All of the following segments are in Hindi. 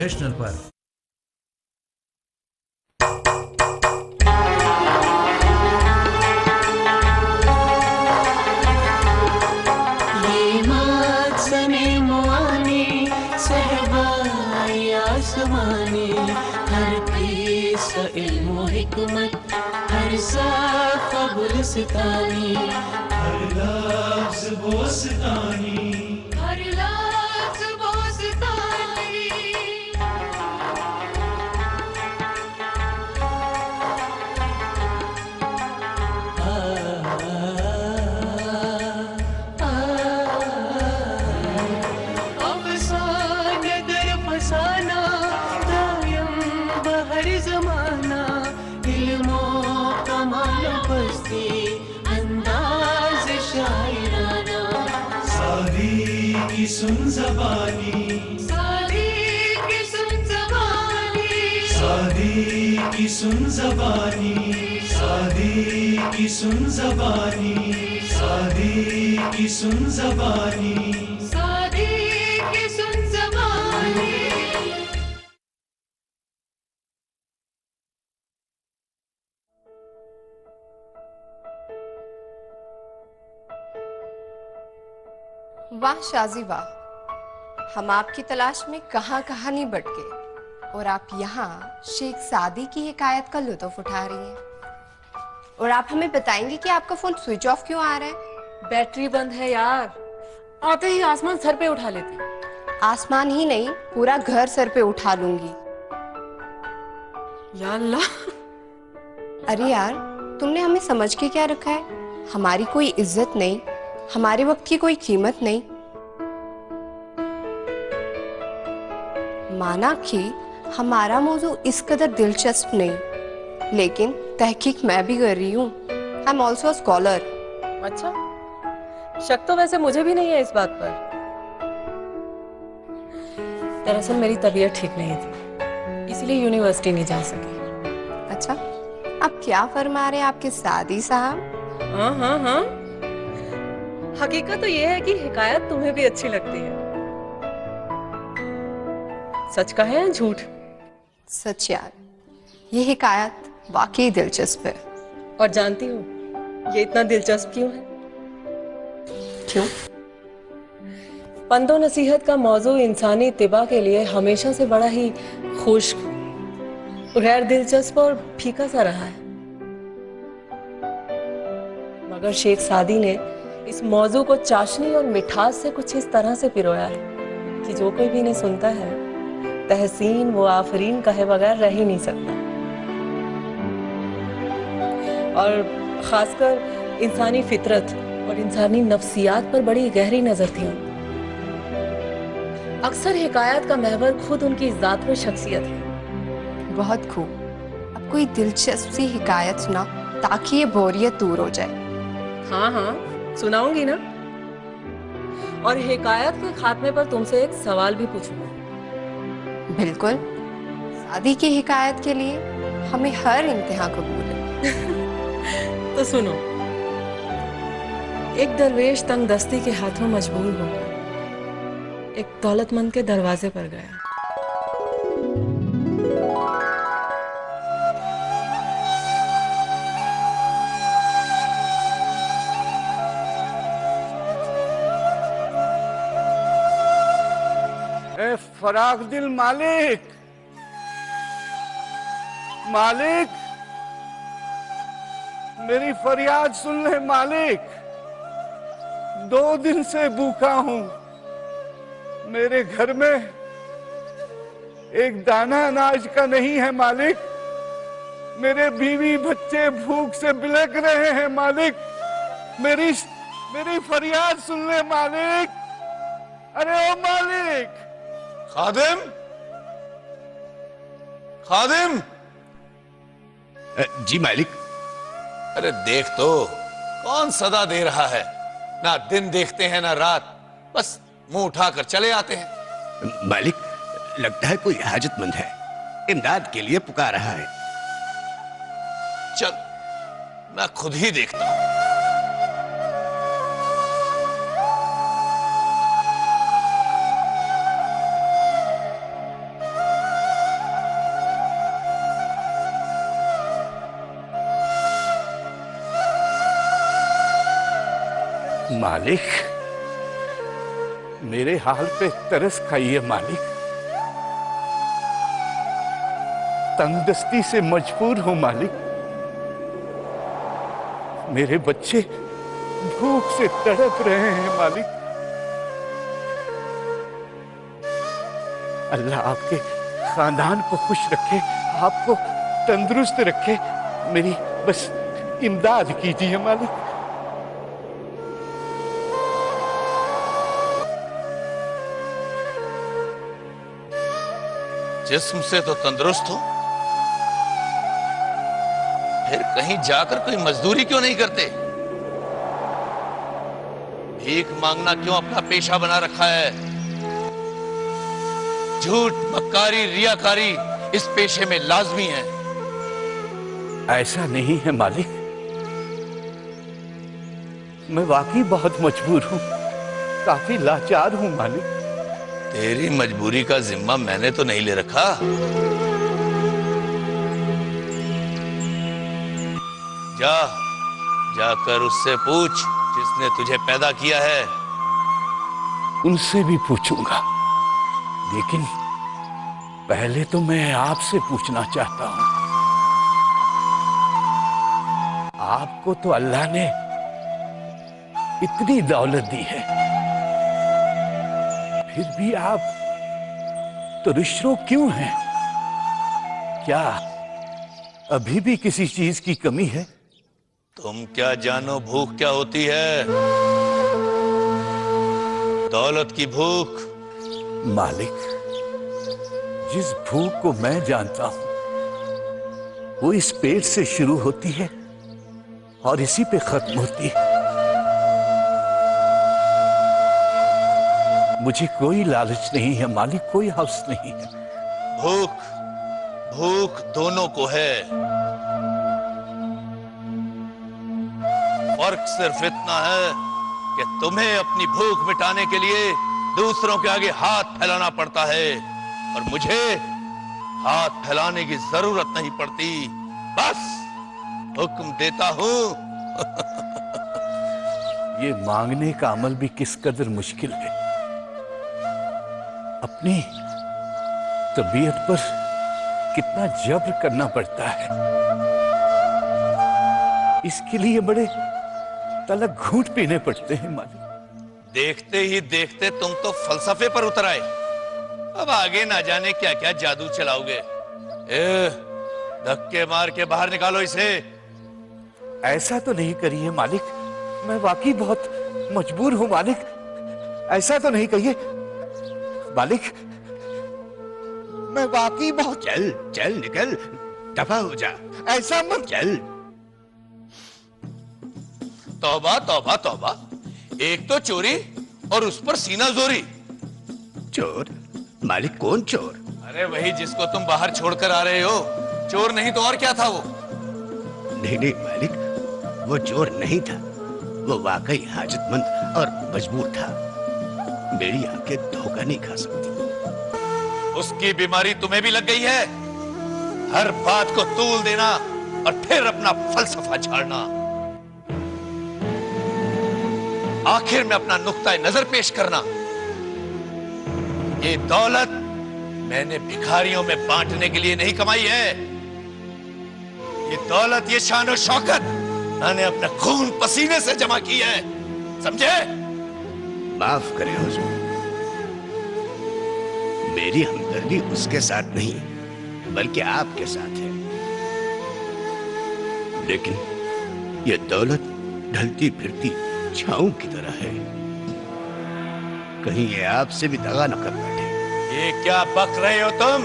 नेशनल पर। ये माज़ने मुआनी सहबाई आसमानी, हर पीस इल्म हिकमत, हर साफ गुलस्तानी, हर लफ्ज़ बोस्तानी, हर लफ्ज़ बोस्तानी। अफसाने दर फसाना, दायम बहर ज़माना, इल्मो कमाल बस्ती, अंदाज़ शायराना। सादी की सुन ज़बानी, सादी की सुन ज़बानी, सादी की सुन ज़बानी, सादी की सुन ज़बानी, सादी की सुन ज़बानी, सादी की सुन ज़बानी। वाह शाजी वाह, हम आपकी तलाश में कहाँ कहाँ नहीं भटके और आप यहाँ शेख सादी की हिकायत का लुत्फ उठा रही हैं। और आप हमें बताएंगे कि आपका फोन स्विच ऑफ क्यों आ रहा है? बैटरी बंद है यार, आते ही आसमान सर पे उठा लेती। आसमान ही नहीं, पूरा घर सर पे उठा लूंगी। या अल्लाह। अरे यार, तुमने हमें समझ के क्या रखा है? हमारी कोई इज्जत नहीं, हमारे वक्त की कोई कीमत नहीं। माना कि हमारा मौजू इस कदर दिलचस्प नहीं, लेकिन तहकीक मैं भी कर रही हूँ। I am also a scholar. अच्छा, शक तो वैसे मुझे भी नहीं है इस बात पर। दरअसल मेरी तबीयत ठीक नहीं थी, इसलिए यूनिवर्सिटी नहीं जा सकी। अच्छा, अब क्या फरमा रहे हैं आपके सादी साहब? हाँ हाँ हाँ, हकीकत तो ये है कि हिकायत तुम्हें भी अच्छी लगती है। सच का है या झूठ? सच यार, ये हिकायत वाकई दिलचस्प है। और जानती हो ये इतना दिलचस्प क्यों है? क्यों? पंदो नसीहत का मौजू इंसानी तिबा के लिए हमेशा से बड़ा ही खुश्क, गैर दिलचस्प और फीका सा रहा है। मगर शेख सादी ने इस मौजू को चाशनी और मिठास से कुछ इस तरह से पिरोया है कि जो कोई भी इन्हें सुनता है तहसीन व आफरीन कहे बगैर रह ही नहीं सकता। और खासकर इंसानी फितरत और इंसानी नफ्सियात पर बड़ी गहरी नजर थी। अक्सर हिकायत का महवर खुद उनकी जात व शख्सियत है। बहुत खूब। अब कोई दिलचस्प सी हिकायत सुना ताकि ये बोरियत दूर हो जाए। हाँ हाँ, सुनाऊंगी ना। और हिकायत के खात्मे पर तुमसे एक सवाल भी पूछूंगा। बिल्कुल, सादी की हिकायत के लिए हमें हर इम्तिहान कबूल है। तो सुनो। एक दरवेश तंग दस्ती के हाथों मजबूर हो गया, एक दौलतमंद के दरवाजे पर गया। फराख दिल मालिक, मालिक मेरी फरियाद सुन ले मालिक। 2 दिन से भूखा हूं, मेरे घर में एक दाना अनाज का नहीं है मालिक। मेरे बीवी बच्चे भूख से बिलख रहे हैं मालिक। मेरी फरियाद सुन ले मालिक। अरे ओ मालिक। खादिम, खादिम। जी मालिक। अरे देख तो, कौन सदा दे रहा है? ना दिन देखते हैं ना रात, बस मुंह उठाकर चले आते हैं। मालिक, लगता है कोई हाजतमंद है, इमदाद के लिए पुकार रहा है। चल, मैं खुद ही देखता हूं। मालिक, मेरे हाल पे तरस खाइए मालिक। तंगदस्ती से मजबूर हूं मालिक। मेरे बच्चे भूख से तड़प रहे हैं मालिक। अल्लाह आपके खानदान को खुश रखे, आपको तंदुरुस्त रखे। मेरी बस इमदाद कीजिए मालिक। जिस्म से तो तंदुरुस्त हो, फिर कहीं जाकर कोई मजदूरी क्यों नहीं करते? भीख मांगना क्यों अपना पेशा बना रखा है? झूठ, मक्कारी, रियाकारी इस पेशे में लाजमी है। ऐसा नहीं है मालिक, मैं वाकई बहुत मजबूर हूं, काफी लाचार हूं मालिक। तेरी मजबूरी का जिम्मा मैंने तो नहीं ले रखा। जा जाकर उससे पूछ जिसने तुझे पैदा किया है। उनसे भी पूछूंगा, लेकिन पहले तो मैं आपसे पूछना चाहता हूं। आपको तो अल्लाह ने इतनी दौलत दी है, फिर भी आप तुरिशरो क्यों हैं? क्या अभी भी किसी चीज की कमी है? तुम क्या जानो भूख क्या होती है? दौलत की भूख। मालिक, जिस भूख को मैं जानता हूं वो इस पेट से शुरू होती है और इसी पे खत्म होती है। मुझे कोई लालच नहीं है मालिक, कोई हवस नहीं है। भूख भूख दोनों को है। फर्क सिर्फ इतना है कि तुम्हें अपनी भूख मिटाने के लिए दूसरों के आगे हाथ फैलाना पड़ता है और मुझे हाथ फैलाने की जरूरत नहीं पड़ती। बस हुक्म देता हूं। ये मांगने का अमल भी किस कदर मुश्किल है। अपनी तबीयत पर कितना जब्र करना पड़ता है। इसके लिए बड़े तलक घूंट पीने पड़ते हैं मालिक। देखते ही देखते तुम तो फलसफे पर उतर आए। अब आगे ना जाने क्या क्या जादू चलाओगे। धक्के मार के बाहर निकालो इसे। ऐसा तो नहीं करिए मालिक, मैं वाकई बहुत मजबूर हूं मालिक। ऐसा तो नहीं कहिए मालिक, मैं वाकई बहुत। चल चल निकल, दफा हो जा। ऐसा मत। चल। तौबा तौबा तौबा, एक तो चोरी और उस पर सीना जोरी। चोर? मालिक कौन चोर? अरे वही जिसको तुम बाहर छोड़कर आ रहे हो। चोर नहीं तो और क्या था वो? नहीं नहीं मालिक, वो चोर नहीं था, वो वाकई हाजतमंद और मजबूर था। मेरी आंखें धोखा नहीं खा सकती। उसकी बीमारी तुम्हें भी लग गई है। हर बात को तूल देना और फिर अपना फलसफा झाड़ना। आखिर में अपना नुक्ता नजर पेश करना। ये दौलत मैंने भिखारियों में बांटने के लिए नहीं कमाई है। ये दौलत, ये शान और शौकत मैंने अपने खून पसीने से जमा की है। समझे? माफ करें हुजूर, मेरी हमदर्दी उसके साथ नहीं बल्कि आपके साथ है। लेकिन यह दौलत ढलती फिरती छाऊ की तरह है, कहीं ये आपसे भी दगा न कर बैठे। ये क्या बक रहे हो तुम?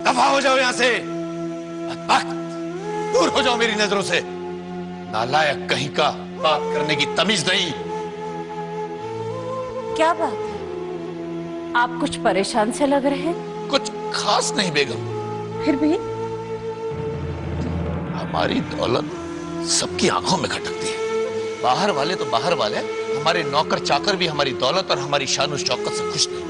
दफा हो जाओ यहां से। बदबख्त, दूर हो जाओ मेरी नजरों से। नालायक कहीं का, बात करने की तमीज नहीं। क्या बात है, आप कुछ परेशान से लग रहे हैं? कुछ खास नहीं बेगम, फिर भी हमारी दौलत सबकी आंखों में खटकती है। बाहर वाले तो बाहर वाले, हमारे नौकर चाकर भी हमारी दौलत और हमारी शान और शौकत से खुश नहीं।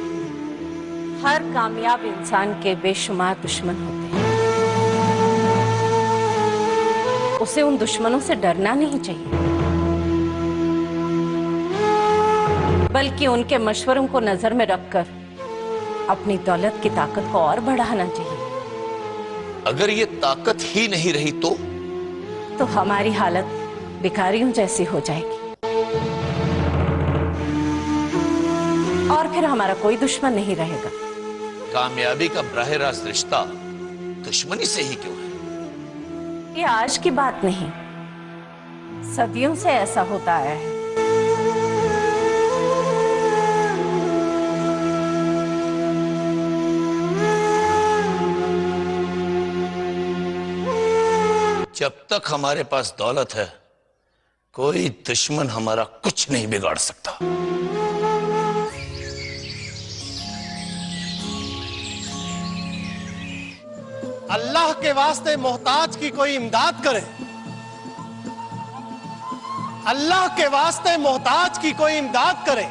हर कामयाब इंसान के बेशुमार दुश्मन होते हैं, उसे उन दुश्मनों से डरना नहीं चाहिए। बल्कि उनके मशवरों को नजर में रखकर अपनी दौलत की ताकत को और बढ़ाना चाहिए। अगर ये ताकत ही नहीं रही तो हमारी हालत भिखारियों जैसी हो जाएगी और फिर हमारा कोई दुश्मन नहीं रहेगा। कामयाबी का बराह रास्त रिश्ता दुश्मनी से ही क्यों है? ये आज की बात नहीं, सदियों से ऐसा होता आया है। जब तक हमारे पास दौलत है, कोई दुश्मन हमारा कुछ नहीं बिगाड़ सकता। अल्लाह के वास्ते मोहताज की कोई इमदाद करे। अल्लाह के वास्ते मोहताज की कोई इमदाद करे।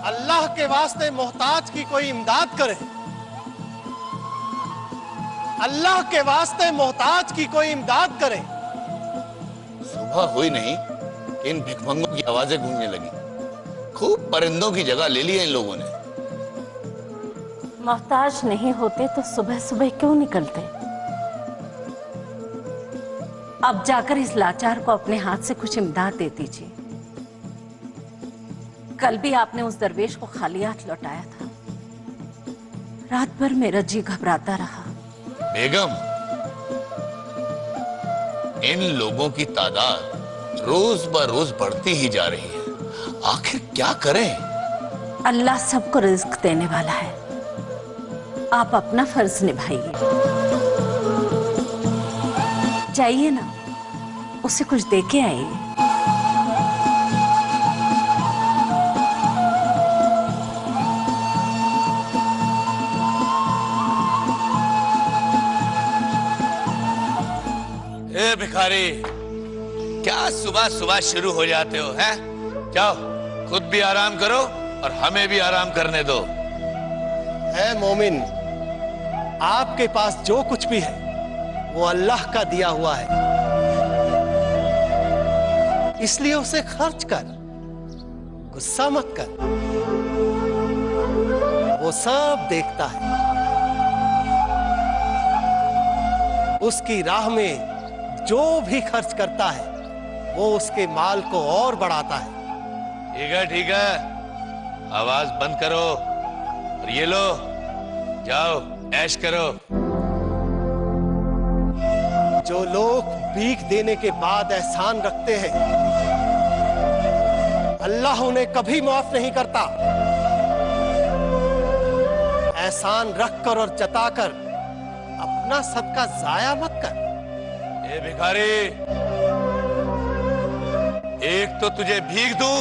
अल्लाह के वास्ते मोहताज की कोई इमदाद करे। अल्लाह के वास्ते मोहताज की कोई इमदाद करे। सुबह हुई नहीं कि इन भिखमंगों की आवाजें गूंजने लगी। खूब परिंदों की जगह ले ली है इन लोगों ने। मोहताज नहीं होते तो सुबह सुबह क्यों निकलते? अब जाकर इस लाचार को अपने हाथ से कुछ इमदाद दे दीजिए। कल भी आपने उस दरवेश को खाली हाथ लौटाया था। रात भर मेरा जी घबराता रहा। बेगम, इन लोगों की तादाद रोज ब रोज बढ़ती ही जा रही है। आखिर क्या करें? अल्लाह सबको रिज्क देने वाला है। आप अपना फर्ज निभाइए। जाइए ना, उसे कुछ दे के आइए। ए भिखारी, क्या सुबह सुबह शुरू हो जाते हो हैं? जाओ खुद भी आराम करो और हमें भी आराम करने दो। है मोमिन, आपके पास जो कुछ भी है वो अल्लाह का दिया हुआ है, इसलिए उसे खर्च कर, गुस्सा मत कर। वो सब देखता है। उसकी राह में जो भी खर्च करता है वो उसके माल को और बढ़ाता है। ठीक है, आवाज बंद करो और ये लो, जाओ ऐश करो। जो लोग भीख देने के बाद एहसान रखते हैं, अल्लाह उन्हें कभी माफ नहीं करता। एहसान रखकर और जताकर अपना सदका जाया मत कर। ए भिखारी, एक तो तुझे भीख दूं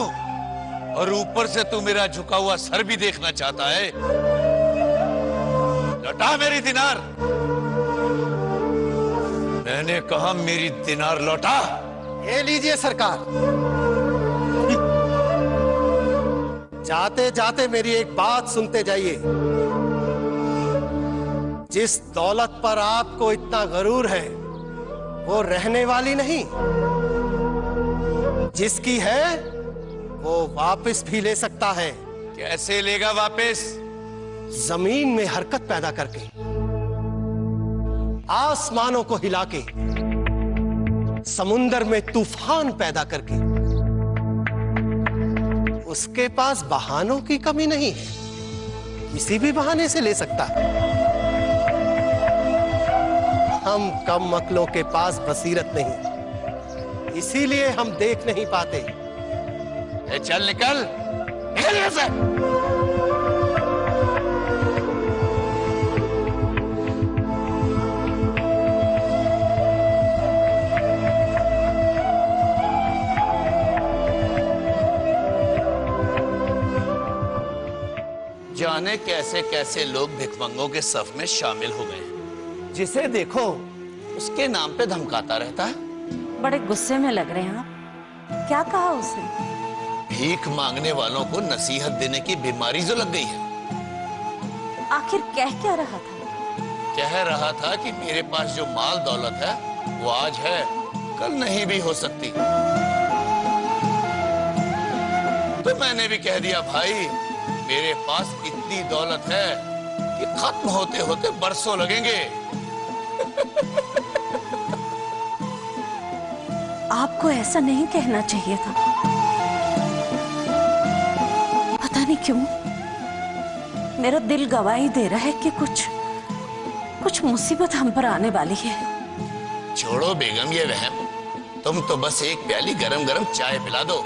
और ऊपर से तू मेरा झुका हुआ सर भी देखना चाहता है। लौटा मेरी दिनार। मैंने कहा मेरी दिनार लौटा। ये लीजिए सरकार। जाते जाते मेरी एक बात सुनते जाइए। जिस दौलत पर आपको इतना गरूर है वो रहने वाली नहीं। जिसकी है वो वापस भी ले सकता है। कैसे लेगा वापस? जमीन में हरकत पैदा करके, आसमानों को हिला के, समुंदर में तूफान पैदा करके। उसके पास बहानों की कमी नहीं है, किसी भी बहाने से ले सकता है। हम कम अक्लों के पास बसीरत नहीं, इसीलिए हम देख नहीं पाते। चल निकल, निकल यहां से। जाने कैसे कैसे लोग भिखमंगों के सफ में शामिल हो गए। जिसे देखो उसके नाम पे धमकाता रहता है। बड़े गुस्से में लग रहे हैं आप। क्या कहा उसने? भीख मांगने वालों को नसीहत देने की बीमारी जो लग गई है। आखिर कह क्या रहा था? कह रहा था कि मेरे पास जो माल दौलत है वो आज है, कल नहीं भी हो सकती। तो मैंने भी कह दिया भाई, मेरे पास इतनी दौलत है कि खत्म होते होते बरसों लगेंगे। आपको ऐसा नहीं कहना चाहिए था। पता नहीं क्यों मेरा दिल गवाही दे रहा है कि कुछ मुसीबत हम पर आने वाली है। छोड़ो बेगम ये वहम, तुम तो बस एक प्याली गरम गरम चाय पिला दो।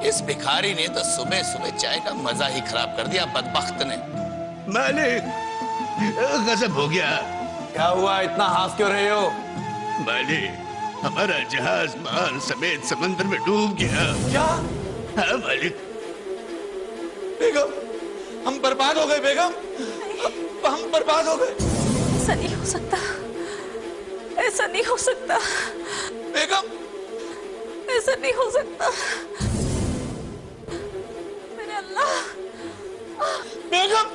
इस भिखारी ने तो सुबह सुबह चाय का मजा ही खराब कर दिया, बदबख्त ने। मालिक, गजब हो गया। क्या हुआ, इतना हंस क्यों रहे हो? मालिक, हमारा जहाज माल समेत समंदर में डूब गया। क्या? हाँ मालिक। बेगम, हम बर्बाद हो गए बेगम, हम बर्बाद हो गए। ऐसा नहीं हो सकता, ऐसा नहीं हो सकता बेगम, ऐसा नहीं हो सकता। मेरे अल्लाह। बेगम,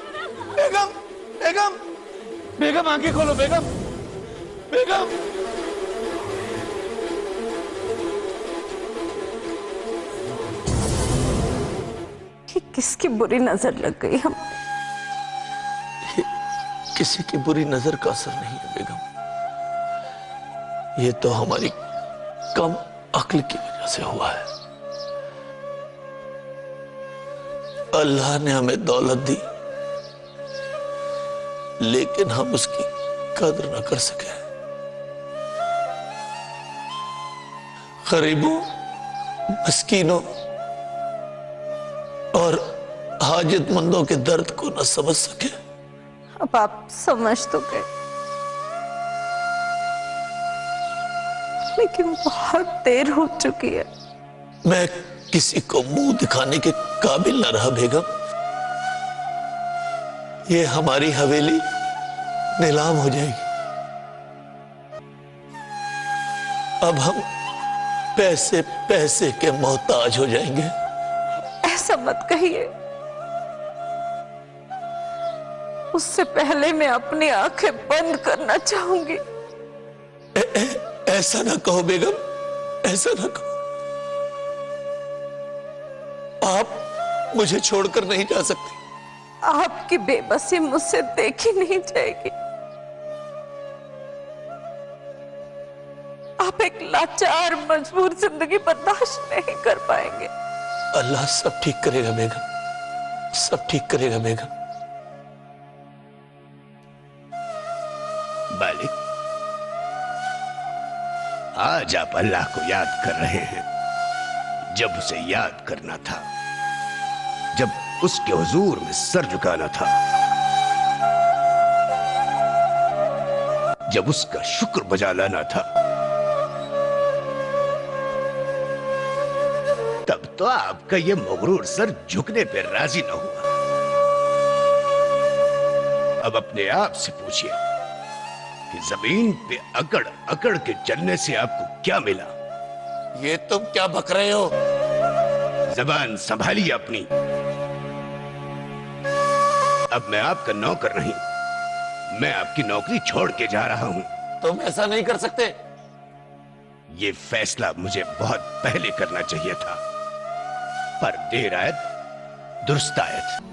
बेगम, बेगम, बेगम आंखें खोलो बेगम, बेगम। कि किसकी बुरी नजर लग गई हम? किसी की बुरी नजर का असर नहीं है बेगम, ये तो हमारी कम अक्ल की वजह से हुआ है। अल्लाह ने हमें दौलत दी, लेकिन हम उसकी कदर न कर सके। गरीबों, मस्कीनों और हाजतमंदों के दर्द को न समझ सके। अब आप समझ तो गए, लेकिन बहुत देर हो चुकी है। मैं किसी को मुंह दिखाने के काबिल न रहा बेगम। ये हमारी हवेली नीलाम हो जाएगी। अब हम पैसे पैसे के मोहताज हो जाएंगे। ऐसा मत कहिए, उससे पहले मैं अपनी आंखें बंद करना चाहूंगी। ऐसा ना कहो बेगम, ऐसा ना कहो। आप मुझे छोड़कर नहीं जा सकती। आपकी बेबसी मुझसे देखी नहीं जाएगी। आप एक लाचार मजबूर जिंदगी बर्दाश्त नहीं कर पाएंगे। अल्लाह सब ठीक करेगा बेगम, सब ठीक करेगा बेगम। मालिक, आज आप अल्लाह को याद कर रहे हैं जब उसे याद करना था, जब उसके हुजूर में सर झुकाना था, जब उसका शुक्र बजा लाना था। तब तो आपका ये मगरूर सर झुकने पर राजी न हुआ। अब अपने आप से पूछिए कि जमीन पे अकड़ अकड़ के चलने से आपको क्या मिला? ये तुम क्या बक रहे हो? जबान संभालिए अपनी। अब मैं आपका नौकर नहीं, मैं आपकी नौकरी छोड़ के जा रहा हूं। तुम ऐसा नहीं कर सकते। ये फैसला मुझे बहुत पहले करना चाहिए था, पर देर आयत दुरुस्त आयत।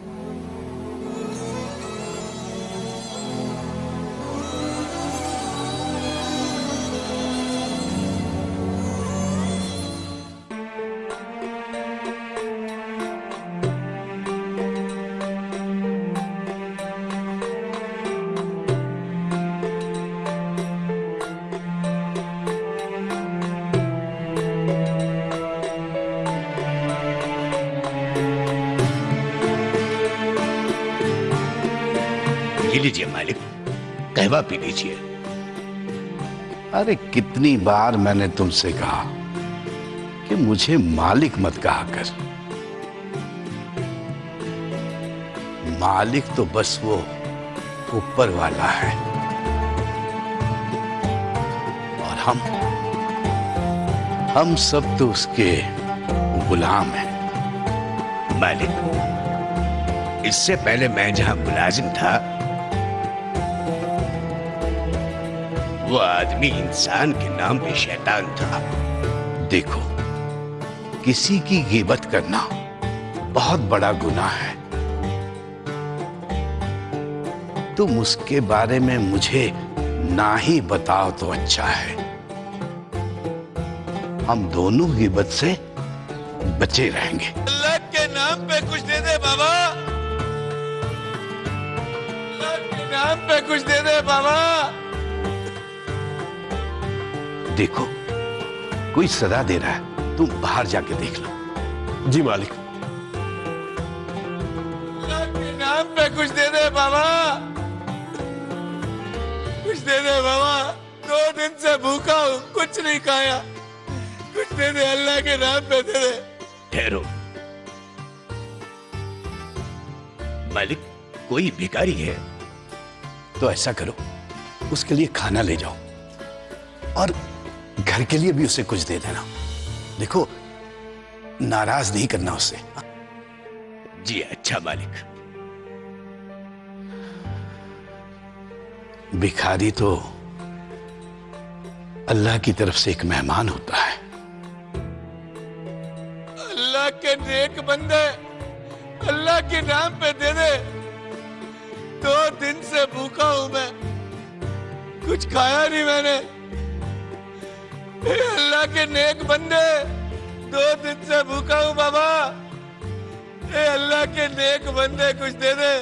लीजिए मालिक, कहवा पी लीजिए। अरे कितनी बार मैंने तुमसे कहा कि मुझे मालिक मत कहा कर। मालिक तो बस वो ऊपर वाला है, और हम सब तो उसके गुलाम हैं। मालिक, इससे पहले मैं जहां मुलाजिम था, वो आदमी इंसान के नाम पे शैतान था। देखो, किसी की गीबत करना बहुत बड़ा गुनाह है। तुम उसके बारे में मुझे ना ही बताओ तो अच्छा है। हम दोनों गीबत से बचे रहेंगे। अल्लाह के नाम पे कुछ दे दे बाबा, अल्लाह के नाम पे कुछ दे दे बाबा। देखो कोई सदा दे रहा है, तुम बाहर जाके देख लो। जी मालिक। अल्लाह के नाम पे कुछ दे दे बाबा, कुछ दे दे बाबा। 2 दिन से भूखा हूँ, कुछ नहीं खाया, कुछ दे दे, अल्लाह के नाम पे दे दे। ठहरो मालिक, कोई भिखारी है तो ऐसा करो, उसके लिए खाना ले जाओ और घर के लिए भी उसे कुछ दे देना। देखो नाराज नहीं करना उससे। जी अच्छा मालिक। भिखारी तो अल्लाह की तरफ से एक मेहमान होता है। अल्लाह के नेक बंदे, अल्लाह के नाम पे दे दे। 2 दिन से भूखा हूं मैं, कुछ खाया नहीं मैंने। अल्लाह के नेक बंदे, 2 दिन से भूखा हूं बाबा। अल्लाह के नेक बंदे कुछ दे दे,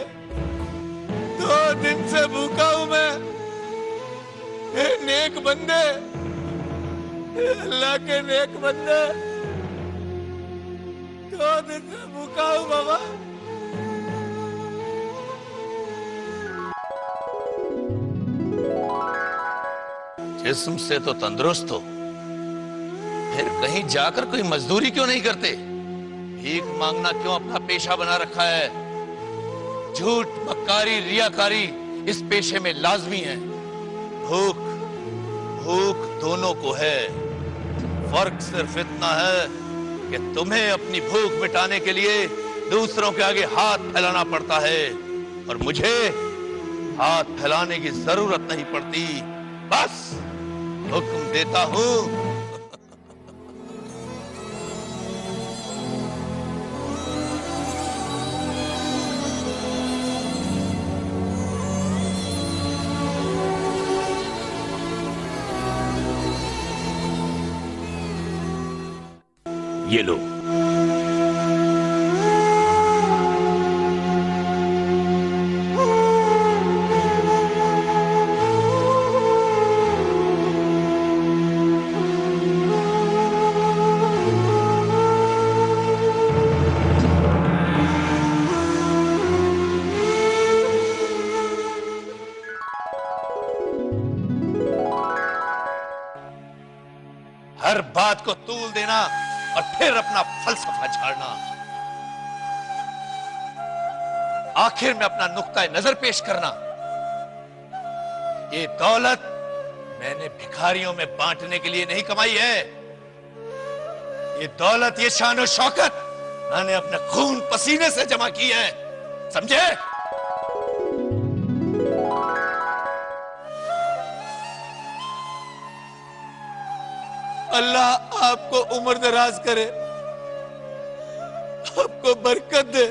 2 दिन से भूखा हूं मैं। नेक बंदे, अल्लाह के नेक बंदे, 2 दिन से भूखा हूं बाबा। जिस्म से तो तंदुरुस्त हो, फिर कहीं जाकर कोई मजदूरी क्यों नहीं करते? भीख मांगना क्यों अपना पेशा बना रखा है? झूठ, मक्कारी, रियाकारी इस पेशे में लाजमी है। भूख भूख दोनों को है, फर्क सिर्फ इतना है कि तुम्हें अपनी भूख मिटाने के लिए दूसरों के आगे हाथ फैलाना पड़ता है और मुझे हाथ फैलाने की जरूरत नहीं पड़ती। बस हुक्म देता हूं। ये लो। हर बात को तूल देना और फिर अपना फलसफा झाड़ना। आखिर में अपना नुक्ता नजर पेश करना। ये दौलत मैंने भिखारियों में बांटने के लिए नहीं कमाई है। ये दौलत, ये शान और शौकत मैंने अपने खून पसीने से जमा की है, समझे? अल्लाह आपको उम्र दराज करे, आपको बरकत दे।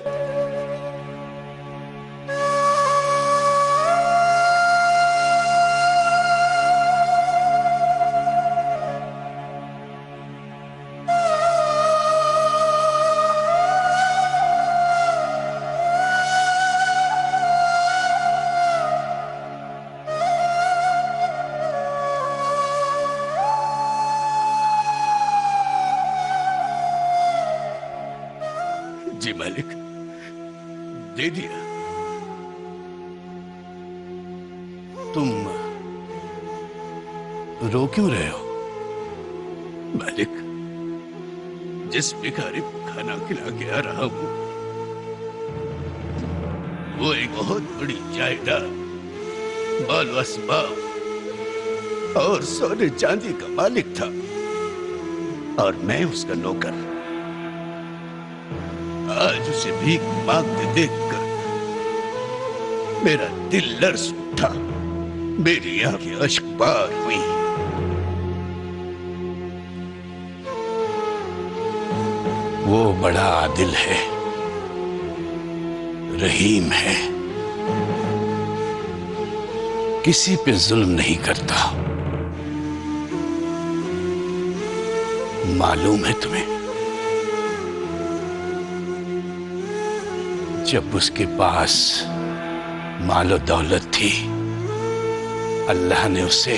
जी मालिक, दे दिया। तुम रो क्यों रहे हो? मालिक, जिस भिखारी को खाना खिला के आ रहा हूं वो एक बहुत बड़ी जायदाद, माल असबाब और सोने चांदी का मालिक था और मैं उसका नौकर। आज उसे भीख मांगते देखकर मेरा दिल लर्ज उठा, मेरी आंखें अश्कबार हुई। वो बड़ा आदिल है, रहीम है, किसी पे जुल्म नहीं करता। मालूम है तुम्हें, जब उसके पास मालो दौलत थी, अल्लाह ने उसे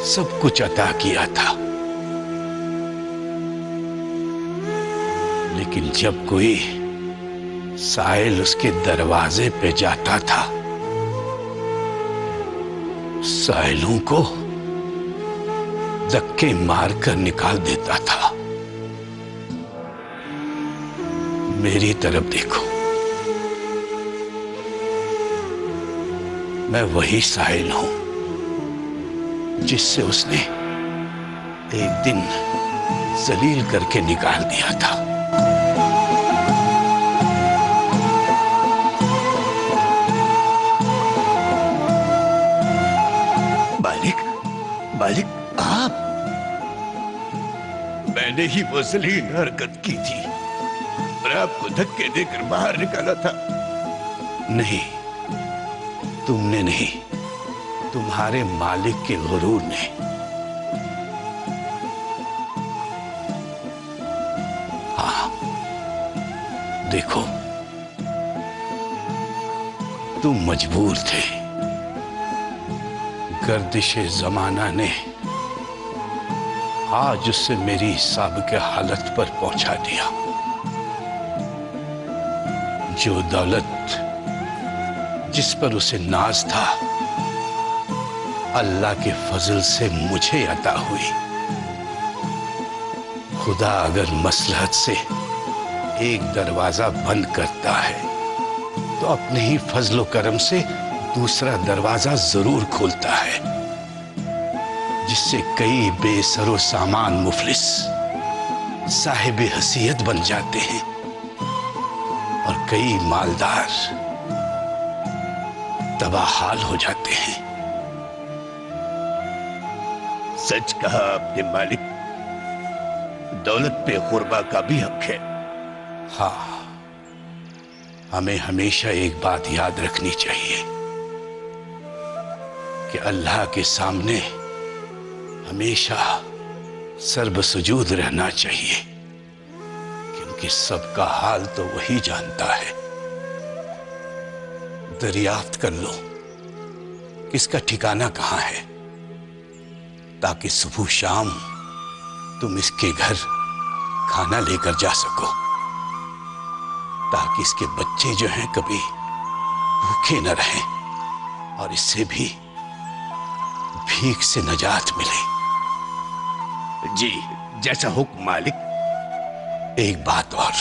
सब कुछ अता किया था। लेकिन जब कोई साइल उसके दरवाजे पे जाता था, साइलों को धक्के मारकर निकाल देता था। मेरी तरफ देखो, मैं वही साहिल हूं जिससे उसने एक दिन जलील करके निकाल दिया था। मालिक, मालिक आप? मैंने ही वो जलील हरकत की थी और आपको धक्के देकर बाहर निकाला था। नहीं, तुमने नहीं, तुम्हारे मालिक के गुरूर ने। हाँ, देखो, तुम मजबूर थे। गर्दिशे जमाना ने आज उससे मेरी साबिक़ हालत पर पहुंचा दिया। जो दौलत जिस पर उसे नाज था, अल्लाह के फजल से मुझे अता हुई। खुदा अगर मसलहत से एक दरवाजा बंद करता है, तो अपने ही फजल करम से दूसरा दरवाजा जरूर खोलता है, जिससे कई बेसरो सामान मुफलिस साहिब हसीयत बन जाते हैं और कई मालदार तबाहाल हो जाते हैं। सच कहा आपने मालिक, दौलत पे कुर्बा का भी हक है। हाँ, हमें हमेशा एक बात याद रखनी चाहिए कि अल्लाह के सामने हमेशा सर्वसुजूद रहना चाहिए, क्योंकि सबका हाल तो वही जानता है। दरियाफ्त कर लो कि इसका ठिकाना कहां है, ताकि सुबह शाम तुम इसके घर खाना लेकर जा सको, ताकि इसके बच्चे जो हैं कभी भूखे न रहें और इससे भी भीख से नजात मिले। जी, जैसा हुक्म मालिक। एक बात और,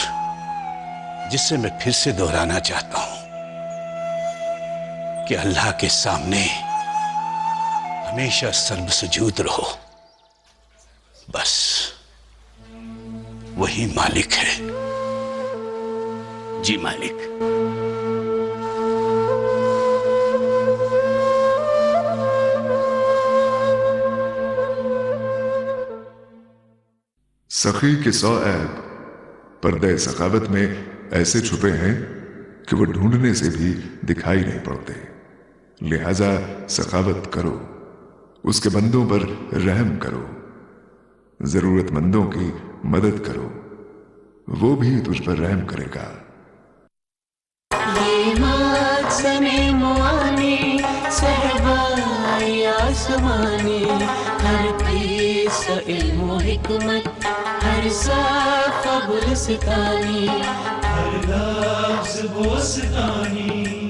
जिससे मैं फिर से दोहराना चाहता हूं कि अल्लाह के सामने हमेशा सर्वसुजूद रहो। बस वही मालिक है। जी मालिक। सखी के 100 ऐब पर्दे सखावत में ऐसे छुपे हैं कि वो ढूंढने से भी दिखाई नहीं पड़ते। लिहाजा सखावत करो, उसके बंदों पर रहम करो, जरूरतमंदों की मदद करो, वो भी तुझ पर रहम करेगा। ये मासने मुआने सहबाई आसमाने, हर पीस इल्म हिकमत, हर साफ गुलस्तानी, हर लफ्ज़ बोस्तानी।